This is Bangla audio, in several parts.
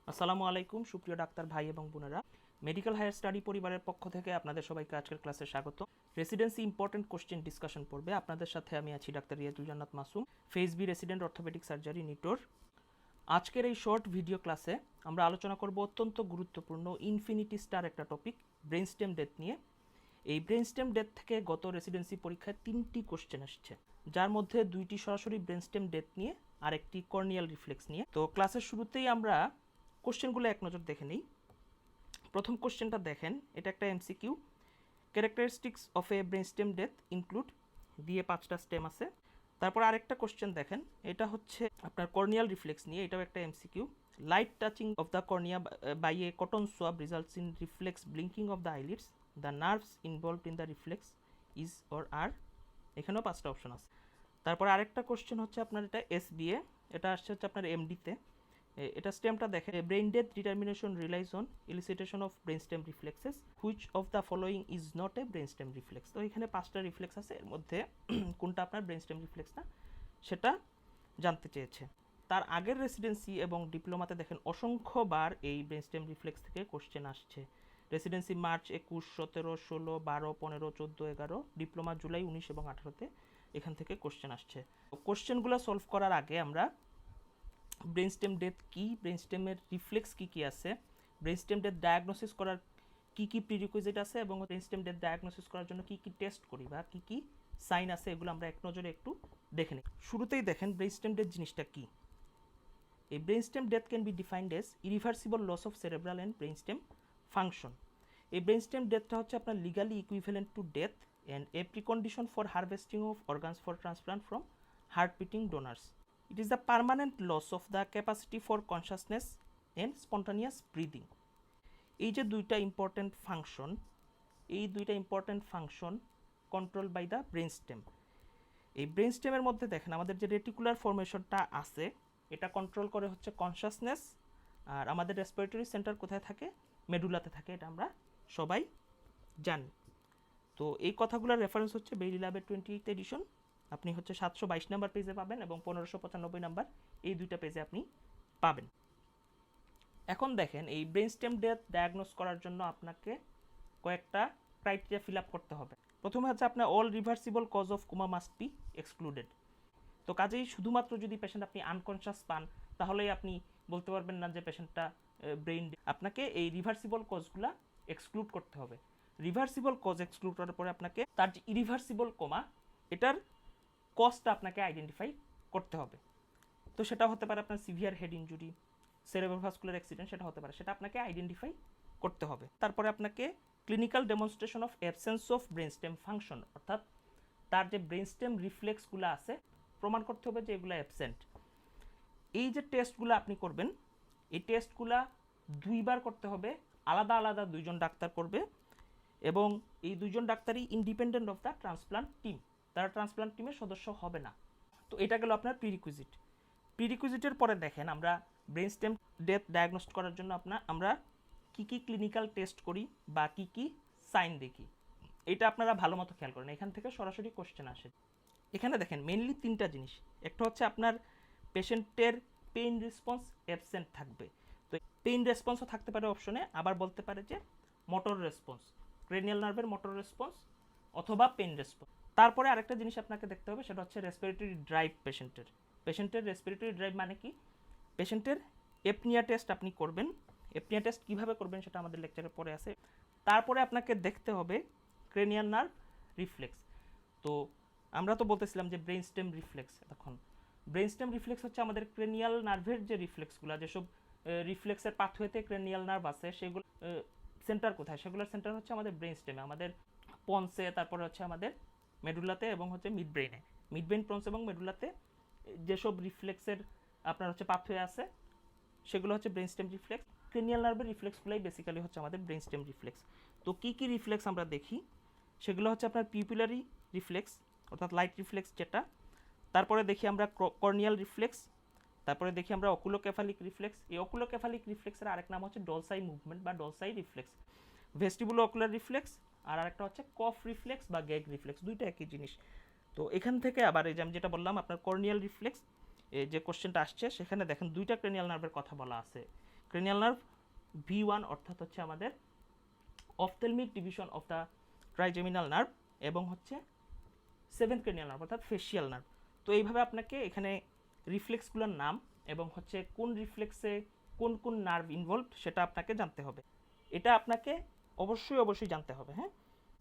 আসসালামু আলাইকুম সুপ্রিয় ডাক্তার ভাই এবং বোনেরা, মেডিকেল হায়ার স্টাডি পরিবারের পক্ষ থেকে আপনাদের সবাইকে আজকের ক্লাসে স্বাগত। রেসিডেন্সি ইম্পর্টেন্ট কোশ্চেন ডিসকাশন পড়বে। আপনাদের সাথে আমি আছি doctor Riazul Jannat Masum, phase B resident orthopaedic surgery NITOR. আজকের এই শর্ট ভিডিও ক্লাসে আমরা আলোচনা করব অত্যন্ত গুরুত্বপূর্ণ ইনফিনিটি স্টার একটা টপিক, ব্রেইনস্টেম ডেথ নিয়ে। এই ব্রেইনস্টেম ডেথ থেকে গত রেসিডেন্সি পরীক্ষায় 3টি কোশ্চেন আসছে, যার মধ্যে 2টি সরাসরি ব্রেইনস্টেম ডেথ নিয়ে আর একটি কর্নিয়াল রিফ্লেক্স নিয়ে। তো ক্লাসের শুরুতেই আমরা কোশ্চেনগুলো এক নজর দেখে নিই। প্রথম কোশ্চেনটা দেখেন, এটা একটা MCQ. Characteristics of a brainstem death include দিয়ে 5টা স্টেম আছে। তারপর আরেকটা কোশ্চেন দেখেন, এটা হচ্ছে আপনার কর্নিয়াল রিফ্লেক্স নিয়ে, এটাও একটা MCQ. Light touching of the cornea by a cotton swab results in reflex blinking of the eyelids, the nerves involved in the reflex is or are. এখানেও 5টা অপশন আছে। তারপর আরেকটা কোশ্চেন হচ্ছে আপনার এটা এসবিএ, এটা আসছে হচ্ছে আপনার এমডিতে। এটা স্টেমটা দেখে, brain death determination relies on elicitation of brain stem reflexes, which of the following is not a brain stem reflex. তো এখানে 5টা রিফ্লেক্স আছে, এর মধ্যে কোনটা আপনার ব্রেইন স্টেম রিফ্লেক্স না সেটা জানতে চেয়েছে। তার আগের রেসিডেন্সি এবং ডিপ্লোমাতে দেখেন অসংখ্যবার এই ব্রেইন স্টেম রিফ্লেক্স থেকে কোশ্চেন আসছে। রেসিডেন্সি মার্চ 21, 17, 16, 12, 15, 14, 11, ডিপ্লোমা জুলাই 19 এবং 18তে এখান থেকে কোশ্চেন আসছে। কোশ্চেনগুলো সলভ করার আগে আমরা ব্রেইনস্টেম ডেথ কি, ব্রেইনস্টেমের রিফ্লেক্স কি কি আছে, ব্রেইনস্টেম ডেথ ডায়াগনোসিস করার কি কি প্রিরিকুইজিট আছে এবং ব্রেইনস্টেম ডেথ ডায়াগনোসিস করার জন্য কি কি টেস্ট করি বা কি কি সাইন আছে, এগুলো আমরা এক নজরে একটু দেখে নিই। শুরুতেই দেখেন ব্রেইনস্টেম ডেথ জিনিসটা কি। এই brainstem death can be defined as irreversible loss of cerebral and brainstem function. এই ব্রেইনস্টেম ডেথটা হচ্ছে আপনার legally equivalent to death and a precondition for harvesting of organs for transplant from heart beating donors. It is the permanent loss of the capacity for consciousness and spontaneous breathing. এই যে দুইটা important function control by the brain stem. এই ব্রেন স্টেমের মধ্যে দেখেন আমাদের যে রেটিকুলার ফরমেশনটা আছে, এটা কন্ট্রোল করে হচ্ছে কনশাসনেস। আর আমাদের রেসপিরেটরি সেন্টার কোথায় থাকে? মেডুলাতে থাকে, এটা আমরা সবাই জানি। তো এই কথাগুলোর রেফারেন্স হচ্ছে বেইলি ল্যাবের 28th এডিশন। আপনি হচ্ছে 722 নাম্বার পেজে পাবেন এবং 1595 নাম্বার, এই দুইটা পেজে আপনি পাবেন। এখন দেখেন এই ব্রেইনস্টেম ডেথ ডায়াগনোস করার জন্য আপনাকে কয়েকটা ক্রাইটেরিয়া ফিল আপ করতে হবে। প্রথমে হচ্ছে আপনার all reversible cause of coma must be excluded. তো কাজেই শুধুমাত্র যদি পেশেন্ট আপনি আনকনশাস পান, তাহলেই আপনি বলতে পারবেন না যে পেশেন্টটা ব্রেইন। আপনাকে এই রিভার্সিবল কজগুলা এক্সক্লুড করতে হবে। রিভার্সিবল কজ এক্সক্লুড করার পরে আপনাকে তার যে ইরিভার্সিবল কোমা, এটার কজটা আপনাকে আইডেন্টিফাই করতে হবে। তো সেটা হতে পারে আপনার সিভিয়ার হেড ইনজুরি, সেরেব্রোভাস্কুলার অ্যাক্সিডেন্ট, সেটা হতে পারে, সেটা আপনাকে আইডেন্টিফাই করতে হবে। তারপরে আপনাকে clinical demonstration of absence of brainstem function, অর্থাৎ তার যে ব্রেইনস্টেম রিফ্লেক্সগুলো আছে প্রমাণ করতে হবে যে এগুলো অ্যাবসেন্ট। এই যে টেস্টগুলো আপনি করবেন, এই টেস্টগুলো 2বার করতে হবে, আলাদা আলাদা 2জন ডাক্তার করবে এবং এই 2জন ডাক্তারই independent of the transplant team, তারা ট্রান্সপ্লান্ট টিমের সদস্য হবে না। তো এটা গেল আপনার প্রিরিকুইজিট। প্রিরিকুইজিটের পরে দেখেন আমরা ব্রেইনস্টেম ডেথ ডায়াগনোস করার জন্য আমরা কি কি ক্লিনিক্যাল টেস্ট করি বা কি কি সাইন দেখি, এটা আপনারা ভালো মতো খেয়াল করেন। এখান থেকে সরাসরি কোশ্চেন আসে। এখানে দেখেন মেইনলি 3টা জিনিস। একটা হচ্ছে আপনার পেশেন্টের পেইন রেসপন্স অ্যাবসেন্ট থাকবে। তো পেইন রেসপন্সও থাকতে পারে অপশনে, আবার বলতে পারে যে মোটর রেসপন্স, ক্রেনিয়াল নার্ভের মোটর রেসপন্স অথবা পেইন রেসপন্স। তারপরে আরেকটা জিনিস আপনাকে দেখতে হবে, সেটা হচ্ছে রেসপিরেটরি ড্রাইভ। পেশেন্টের রেসপিরেটরি ড্রাইভ মানে কি? পেশেন্টের এপনিয়া টেস্ট আপনি করবেন। এপনিয়া টেস্ট কীভাবে করবেন সেটা আমাদের লেকচারে পরে আছে। তারপরে আপনাকে দেখতে হবে ক্রেনিয়াল নার্ভ রিফ্লেক্স। তো আমরা তো বলতেছিলাম যে ব্রেইনস্টেম রিফ্লেক্স, তখন ব্রেইনস্টেম রিফ্লেক্স হচ্ছে আমাদের ক্রেনিয়াল নার্ভের যে রিফ্লেক্সগুলো, যেসব রিফ্লেক্সের পাথওয়েতে ক্রেনিয়াল নার্ভ আছে, সেগুলো সেন্টার কোথায়? সেগুলোর সেন্টার হচ্ছে আমাদের ব্রেইনস্টেমে, আমাদের পন্সে, তারপরে হচ্ছে আমাদের মেডুলাতে এবং হচ্ছে মিড ব্রেইনে। মিড ব্রেইন, পন্স এবং মেডুলাতে যেসব রিফ্লেক্সের আপনার হচ্ছে পাথওয়ে আছে, সেগুলো হচ্ছে ব্রেইনস্টেম রিফ্লেক্স। ক্রেনিয়াল নার্ভের রিফ্লেক্সগুলোই বেসিক্যালি হচ্ছে আমাদের ব্রেইনস্টেম রিফ্লেক্স। তো কী কী রিফ্লেক্স আমরা দেখি, সেগুলো হচ্ছে আপনার পিউপিলারি রিফ্লেক্স অর্থাৎ লাইট রিফ্লেক্স যেটা, তারপরে দেখি আমরা কর্নিয়াল রিফ্লেক্স, তারপরে দেখি আমরা অকুলোকেফালিক রিফ্লেক্স। এই অকুলোকেফালিক রিফ্লেক্সের আরেক নাম হচ্ছে ডলসাই মুভমেন্ট বা ডলসাই রিফ্লেক্স। ভেস্টিবুলো অকুলার রিফ্লেক্স আর আরেকটা হচ্ছে কফ রিফ্লেক্স বা গ্যাগ রিফ্লেক্স, দুইটা একই জিনিস। তো এখান থেকে আবার এই যে আমি যেটা বললাম আপনার কর্নিয়াল রিফ্লেক্স, এই যে কোশ্চেনটা আসছে সেখানে দেখেন 2টা ক্রেনিয়াল নার্ভের কথা বলা আছে। ক্রেনিয়াল নার্ভ V1 অর্থাৎ হচ্ছে আমাদের ophthalmic division of the trigeminal nerve, এবং হচ্ছে 7th ক্রেনিয়াল নার্ভ অর্থাৎ ফেসিয়াল নার্ভ। তো এইভাবে আপনাকে এখানে রিফ্লেক্সগুলোর নাম এবং হচ্ছে কোন রিফ্লেক্সে কোন কোন নার্ভ ইনভলভড সেটা আপনাকে জানতে হবে। এটা আপনাকে অবশ্যই জানতে হবে, হ্যাঁ,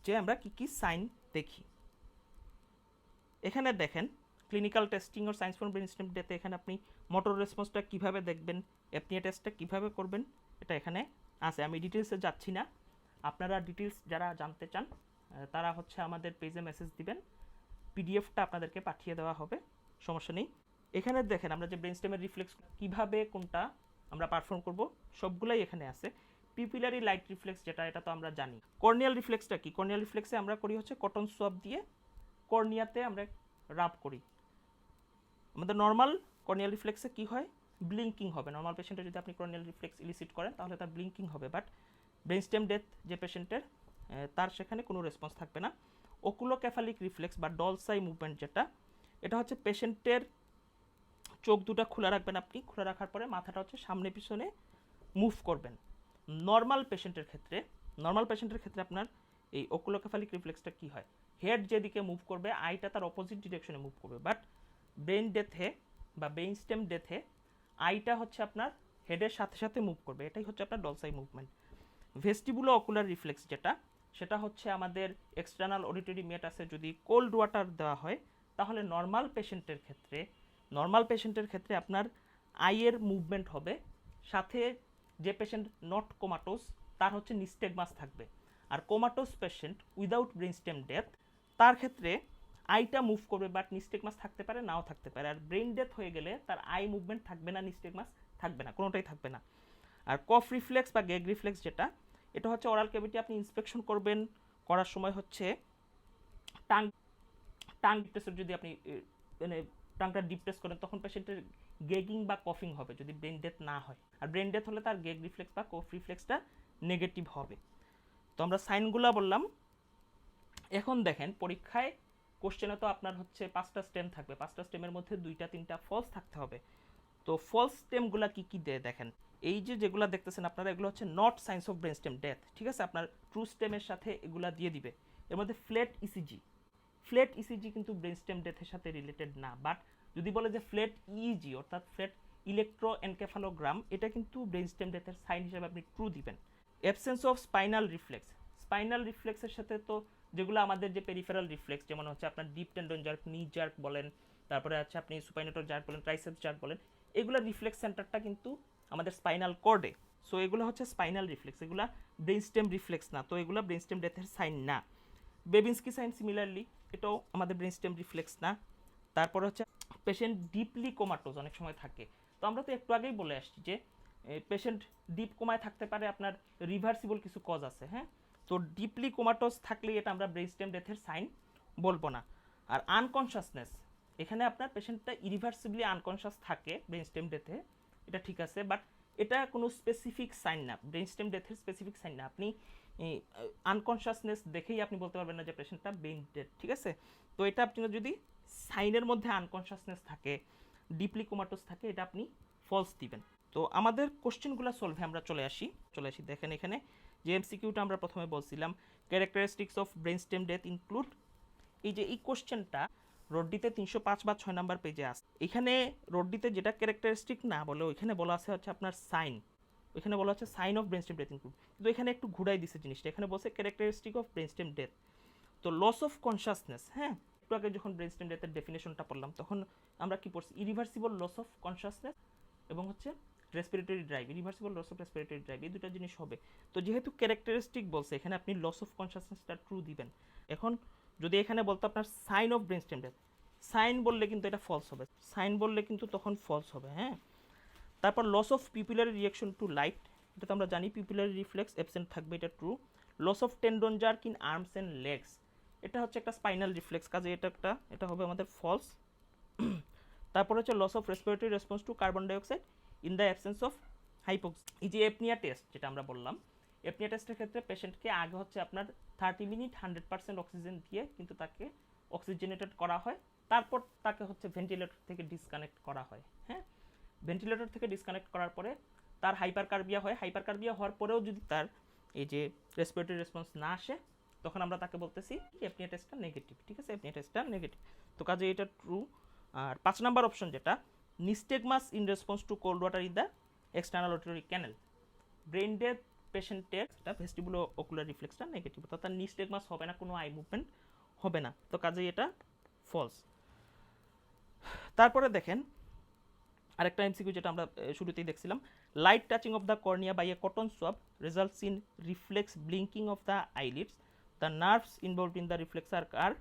যে আমরা কি কি সাইন দেখি। এখানে দেখেন clinical testing or science for brain stem ডেতে এখানে আপনি মোটর রেসপন্সটা কীভাবে দেখবেন, অ্যাপনিয়া টেস্টটা কীভাবে করবেন, এটা এখানে আছে। আমি ডিটেলসে যাচ্ছি না, আপনারা ডিটেলস যারা জানতে চান তারা হচ্ছে আমাদের পেজে মেসেজ দিবেন, পিডিএফটা আপনাদেরকে পাঠিয়ে দেওয়া হবে, সমস্যা নেই। এখানে দেখেন আমরা যে ব্রেন স্টেমের রিফ্লেক্স কীভাবে কোনটা আমরা পারফর্ম করব সবগুলাই এখানে আছে। পিপিলারি লাইট রিফ্লেক্স যেটা, এটা তো আমরা জানি। কর্নিয়াল রিফ্লেক্সটা কি? কর্নিয়াল রিফ্লেক্সে আমরা করি হচ্ছে কটন সোয়াব দিয়ে কর্নিয়াতে আমরা রাব করি। আমাদের নর্মাল কর্নিয়াল রিফ্লেক্সে কি হয়? ব্লিঙ্কিং হবে। নর্মাল পেশেন্টের যদি আপনি কর্নিয়াল রিফ্লেক্স ইলিসিট করেন তাহলে তার ব্লিঙ্কিং হবে, বাট ব্রেন স্টেম ডেথ যে পেশেন্টের তার সেখানে কোনো রেসপন্স থাকবে না। ওকুলোক্যাফালিক রিফ্লেক্স বা ডলসাই মুভমেন্ট যেটা, এটা হচ্ছে পেশেন্টের চোখ দুটা খোলা রাখবেন আপনি, খোলা রাখার পরে মাথাটা হচ্ছে সামনে পিছনে মুভ করবেন। নর্মাল পেশেন্টের ক্ষেত্রে আপনার এই ওকুলোক্যাফালিক রিফ্লেক্সটা কি হয়? হেড যেদিকে মুভ করবে আইটা তার অপোজিট ডিরেকশনে মুভ করবে, বাট ব্রেন ডেথে বা ব্রেন স্টেম ডেথে আইটা হচ্ছে আপনার হেডের সাথে সাথে মুভ করবে, এটাই হচ্ছে আপনার ডলসাই মুভমেন্ট। ভেস্টিবুলো অকুলার রিফ্লেক্স যেটা, সেটা হচ্ছে আমাদের এক্সটার্নাল অডিটরি মেটাসে যদি কোল্ড ওয়াটার দেওয়া হয় তাহলে নর্মাল পেশেন্টের ক্ষেত্রে আপনার আইয়ের মুভমেন্ট হবে, সাথে যে পেশেন্ট নট কোমাটোস তার হচ্ছে নিস্টেগমাস থাকবে। আর comatose patient without brain stem death তার ক্ষেত্রে আইটা মুভ করবে, বাট নিস্টেগমাস থাকতে পারে, নাও থাকতে পারে। আর ব্রেন ডেথ হয়ে গেলে তার আই মুভমেন্ট থাকবে না, নিস্টেগমাস থাকবে না, কোনোটাই থাকবে না। আর কফ রিফ্লেক্স বা গ্যাগ রিফ্লেক্স যেটা, এটা হচ্ছে ওরাল ক্যাভিটি আপনি ইন্সপেকশন করবেন, করার সময় হচ্ছে টাং টেস্টের যদি আপনি মানে টাংটা ডিপ টেস্ট করেন তখন পেশেন্টের গেগিং বা কফিং হবে যদি ব্রেন ডেথ না হয়। আর ব্রেন ডেথ হলে তার গেগ রিফ্লেক্স বা কফ রিফ্লেক্সটা নেগেটিভ হবে। তো আমরা সাইনগুলো বললাম। এখন দেখেন পরীক্ষায় কোশ্চেনে তো আপনার হচ্ছে 5টা স্টেম থাকবে, 5টা স্টেমের মধ্যে 2টা 3টা ফলস থাকতে হবে। তো ফলস স্টেমগুলো কি কি দেয় দেখেন, এই যে যেগুলো দেখতেছেন আপনারা, এগুলো হচ্ছে not signs of brain stem death, ঠিক আছে? আপনার ট্রু স্টেমের সাথে এগুলা দিয়ে দিবে। এর মধ্যে ফ্ল্যাট ইসিজি কিন্তু ব্রেন স্টেম ডেথের সাথে রিলেটেড না, বাট যদি বলে যে ফ্ল্যাট ইইজি অর্থাৎ ফ্ল্যাট ইলেকট্রো এনকেফালোগ্রাম, এটা কিন্তু ব্রেন স্টেম ডেথের সাইন হিসেবে আপনি ট্রু দিবেন। অ্যাবসেন্স অফ স্পাইনাল রিফ্লেক্সের সাথে তো যেগুলো আমাদের যে পেরিফেরাল রিফ্লেক্স, যেমন হচ্ছে আপনার ডিপ টেন্ডন জার্ক, নি জার্ক বলেন, তারপরে হচ্ছে আপনি সুপাইনেটর জার্ক বলেন, ট্রাইসেপস জার্ক বলেন, এগুলোর রিফ্লেক্স সেন্টারটা কিন্তু আমাদের স্পাইনাল কর্ডে। সো এগুলো হচ্ছে স্পাইনাল রিফ্লেক্স, এগুলো ব্রেন স্টেম রিফ্লেক্স না, তো এগুলো ব্রেন স্টেম ডেথের সাইন না। বেবিনস্কি সাইন সিমিলারলি এটাও আমাদের ব্রেন স্টেম রিফ্লেক্স না। তারপর হচ্ছে পেশেন্ট ডিপলি কোমাটোজ অনেক সময় থাকে, তো আমরা তো একটু আগেই বলে আসছি যে পেশেন্ট ডিপ কোমায় থাকতে পারে, আপনার রিভার্সিবল কিছু কজ আছে, হ্যাঁ। তো ডিপলি কোমাটোজ থাকলে এটা আমরা ব্রেন স্টেম ডেথের সাইন বলবো না। আর আনকনশাসনেস, এখানে আপনার পেশেন্টটা ইরিভার্সিবলি আনকনশাস থাকে ব্রেন স্টেম ডেথে, এটা ঠিক আছে, বাট এটা কোনো স্পেসিফিক সাইন না, ব্রেন স্টেম ডেথের স্পেসিফিক সাইন না। আপনি আনকনশাসনেস দেখেই আপনি বলতে পারবেন না যে পেশেন্টটা ব্রেন ডেড, ঠিক আছে? তো এটা আপনি যদি সাইনের মধ্যে আনকনশাসনেস থাকে, ডিপলি কোমাটোস থাকে, এটা আপনি ফলস দিবেন। তো আমাদের কোশ্চেনগুলো সলভে আমরা চলে আসি। দেখেন এখানে যে এমসিকিউটা আমরা প্রথমে বলছিলাম, characteristics of brain stem death include, এই যে এই কোশ্চেনটা রোডডিতে 305 বা 6 নাম্বার পেজে আছে। এখানে রোডডিতে যেটা ক্যারেক্টারিস্টিক না বলে ওইখানে বলা আছে হচ্ছে আপনার সাইন, ওইখানে বলা হচ্ছে sign of brain stem death include, কিন্তু এখানে একটু ঘুরাই দিছে জিনিসটা, এখানে বলছে characteristic of brain stem death. তো লস অফ কনসাসনেস, হ্যাঁ, একটু আগে যখন ব্রেন স্টেম ডেথের ডেফিনেশনটা পড়লাম তখন আমরা কি পড়ছি, ইরিভার্সিবল লস অফ কনসাসনেস এবং হচ্ছে respiratory drive, irreversible loss of respiratory drive, এই দুটো জিনিস হবে। তো যেহেতু ক্যারেক্টারিস্টিক বলছে এখানে আপনি লস অফ কনসাসনেসটা ট্রু দিবেন। এখন যদি এখানে বলতো আপনার sign of brain stem death, sign বললে কিন্তু এটা ফলস হবে, সাইন বললে কিন্তু তখন ফলস হবে, হ্যাঁ। তারপর loss of pupillary reaction to light, এটা তো আমরা জানি পিপুলারি রিফ্লেক্স অ্যাবসেন্ট থাকবে, এটা true. Loss of tendon jerk in arms and legs, এটা হচ্ছে একটা স্পাইনাল রিফ্লেক্স, কাজে এটা হবে আমাদের ফলস। তারপর হচ্ছে loss of respiratory response to carbon dioxide in the absence of hypoxia. এই যে এপনিয়া টেস্ট যেটা আমরা বললাম, এপনিয়া টেস্টের ক্ষেত্রে পেশেন্টকে আগে হচ্ছে আপনার 30 মিনিট 100% অক্সিজেন দিয়ে কিন্তু তাকে অক্সিজেনেটেড করা হয়, তারপর তাকে হচ্ছে ভেন্টিলেটর থেকে ডিসকানেক্ট করা হয়, হ্যাঁ। ভেন্টিলেটর থেকে ডিসকানেক্ট করার পরে তার হাইপারকার্বিয়া হয়, হাইপারকার্বিয়া হওয়ার পরেও যদি তার এই যে রেসপিরেটরি রেসপন্স না আসে, তখন আমরা তাকে বলতেছি অ্যাপনিয়া টেস্টটা নেগেটিভ। ঠিক আছে, অ্যাপনিয়া টেস্টটা নেগেটিভ। তো কাজে এটা ট্রু। আর 5 নাম্বার অপশন যেটা, nystagmus in response to cold water in the external auditory canal, brain death পেশেন্টের ভেস্টিবুলো ওকুলার রিফ্লেক্সটা নেগেটিভ, অর্থাৎ নিস্টেগমাস হবে না, কোনো আই মুভমেন্ট হবে না। তো কাজেই এটা ফলস। তারপরে দেখেন আরেকটা এমসিকিউ যেটা আমরা শুরুতেই দেখছিলাম, light touching of the cornea by a cotton swab results in reflex blinking of the eyelids, the nerves involved in the reflex or are,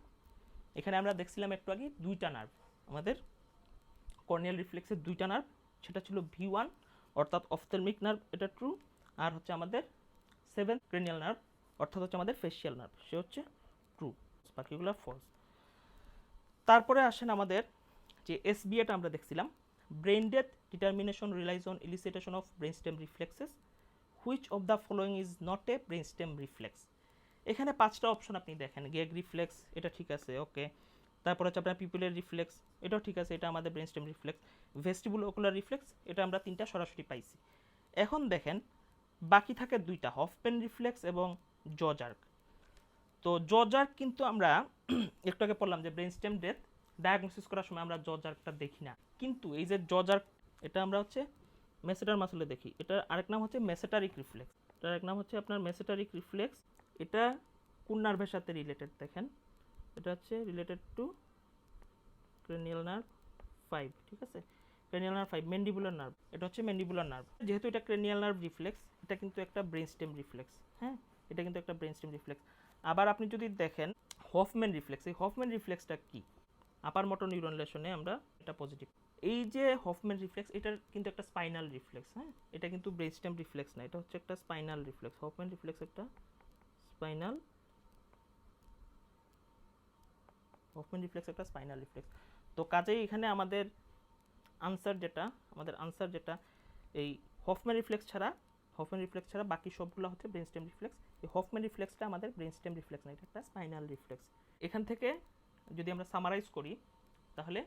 এখানে আমরা দেখছিলাম একটু আগে দুইটা নার্ভ, আমাদের কর্নিয়াল রিফ্লেক্সের দুইটা নার্ভ, সেটা ছিল V1 অর্থাৎ অফথেলমিক নার্ভ, এটা ট্রু। আর হচ্ছে আমাদের 7th ক্রেনিয়াল নার্ভ অর্থাৎ হচ্ছে আমাদের ফেসিয়াল নার্ভ, সে হচ্ছে ট্রু, বাকিগুলো ফলস। তারপরে আসেন আমাদের যে SBAটা আমরা দেখছিলাম, brain death determination relies on elicitation of brain stem reflexes, which of the following is not a brain stem reflex. এখানে 5টা অপশন আপনি দেখেন, গ্যাগ রিফ্লেক্স এটা ঠিক আছে, ওকে। তারপর হচ্ছে আপনার পিপুলের রিফ্লেক্স, এটাও ঠিক আছে, এটা আমাদের brain stem reflex. Vestibulo ocular reflex, এটা আমরা 3টা সরাসরি পাইছি। এখন দেখেন বাকি থাকে 2টা, হফম্যান রিফ্লেক্স এবং জ জার্ক। তো জ জার্ক কিন্তু আমরা একটু আগে পড়লাম যে ব্রেন স্টেম ডেথ ডায়াগনোসিস করার সময় আমরা জ জার্কটা দেখি না, কিন্তু এই যে জ জার্ক, এটা আমরা হচ্ছে মেসেটার মাসলে দেখি। এটার আরেক নাম হচ্ছে মেসেটারিক রিফ্লেক্স, এটার আরেক নাম হচ্ছে আপনার মেসেটারিক রিফ্লেক্স। এটা কোন নার্ভের সাথে রিলেটেড দেখেন, এটা হচ্ছে রিলেটেড টু ক্রেনিয়াল নার্ভ 5, ঠিক আছে, ক্রেনিয়াল নার্ভ 5, ম্যান্ডিবুলার নার্ভ, এটা হচ্ছে ম্যান্ডিবুলার নার্ভ। যেহেতু এটা ক্রেনিয়াল নার্ভ রিফ্লেক্স, এটা কিন্তু একটা ব্রেন স্টেম রিফ্লেক্স, হ্যাঁ, এটা কিন্তু একটা ব্রেন স্টেম রিফ্লেক্স। আবার আপনি যদি দেখেন হফম্যান রিফ্লেক্স, এই হফম্যান রিফ্লেক্সটা কি, আপার মোটর নিউরন লেশনে আমরা এটা পজিটিভ। এই যে হফম্যান রিফ্লেক্স, এটার কিন্তু একটা স্পাইনাল রিফ্লেক্স, হ্যাঁ, এটা কিন্তু ব্রেন স্টেম রিফ্লেক্স না, এটা হচ্ছে একটা স্পাইনাল রিফ্লেক্স। হফম্যান রিফ্লেক্স একটা স্পাইনাল, হফম্যান রিফ্লেক্স একটা স্পাইনাল রিফ্লেক্স। তো কাজেই এখানে আমাদের আনসার যেটা এই হফম্যান রিফ্লেক্স ছাড়া বাকি সবগুলো হচ্ছে ব্রেন স্টেম রিফ্লেক্স। এই হফম্যান রিফ্লেক্সটা আমাদের ব্রেন স্টেম রিফ্লেক্স না, এটা একটা স্পাইনাল রিফ্লেক্স। এখান থেকে যদি আমরা সামারাইজ করি, তাহলে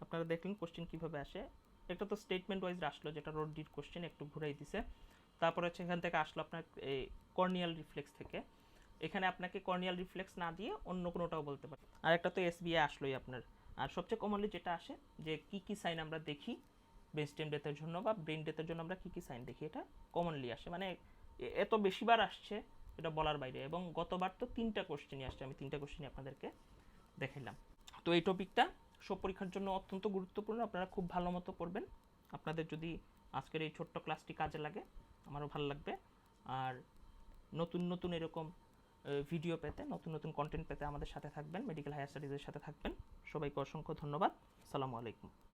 আপনারা দেখলেন কোশ্চেন কীভাবে আসে। একটা তো স্টেটমেন্ট ওয়াইজ আসলো, যেটা রোড ডিড কোশ্চেন একটু ঘুরাই দিছে। তারপরে হচ্ছে এখান থেকে আসলো আপনার এই কর্নিয়াল রিফ্লেক্স থেকে, এখানে আপনাকে কর্নিয়াল রিফ্লেক্স না দিয়ে অন্য কোনোটাও বলতে পারে। আর একটা তো SBA আসলোই আপনার। আর সবচেয়ে কমনলি যেটা আসে যে কি সাইন আমরা দেখি ব্রেন স্টেম ডেথের জন্য বা ব্রেন ডেথের জন্য আমরা কি সাইন দেখি, এটা কমনলি আসে, মানে এত বেশিবার আসছে এটা বলার বাইরে। এবং গতবার তো 3টা কোশ্চেনই আসছে, আমি 3টা কোশ্চেনই আপনাদেরকে দেখাইলাম। তো এই টপিকটা সব পরীক্ষার জন্য অত্যন্ত গুরুত্বপূর্ণ, আপনারা খুব ভালো মতো পড়বেন। আপনাদের যদি আজকের এই ছোট্ট ক্লাসটি কাজে লাগে আমারও ভালো লাগবে। আর নতুন এরকম ভিডিও পেতে, নতুন কন্টেন্ট পেতে আমাদের সাথে থাকবেন, মেডিকেল হায়ার স্টাডিজের সাথে থাকবেন। সবাইকে অসংখ্য ধন্যবাদ। আসসালামু আলাইকুম।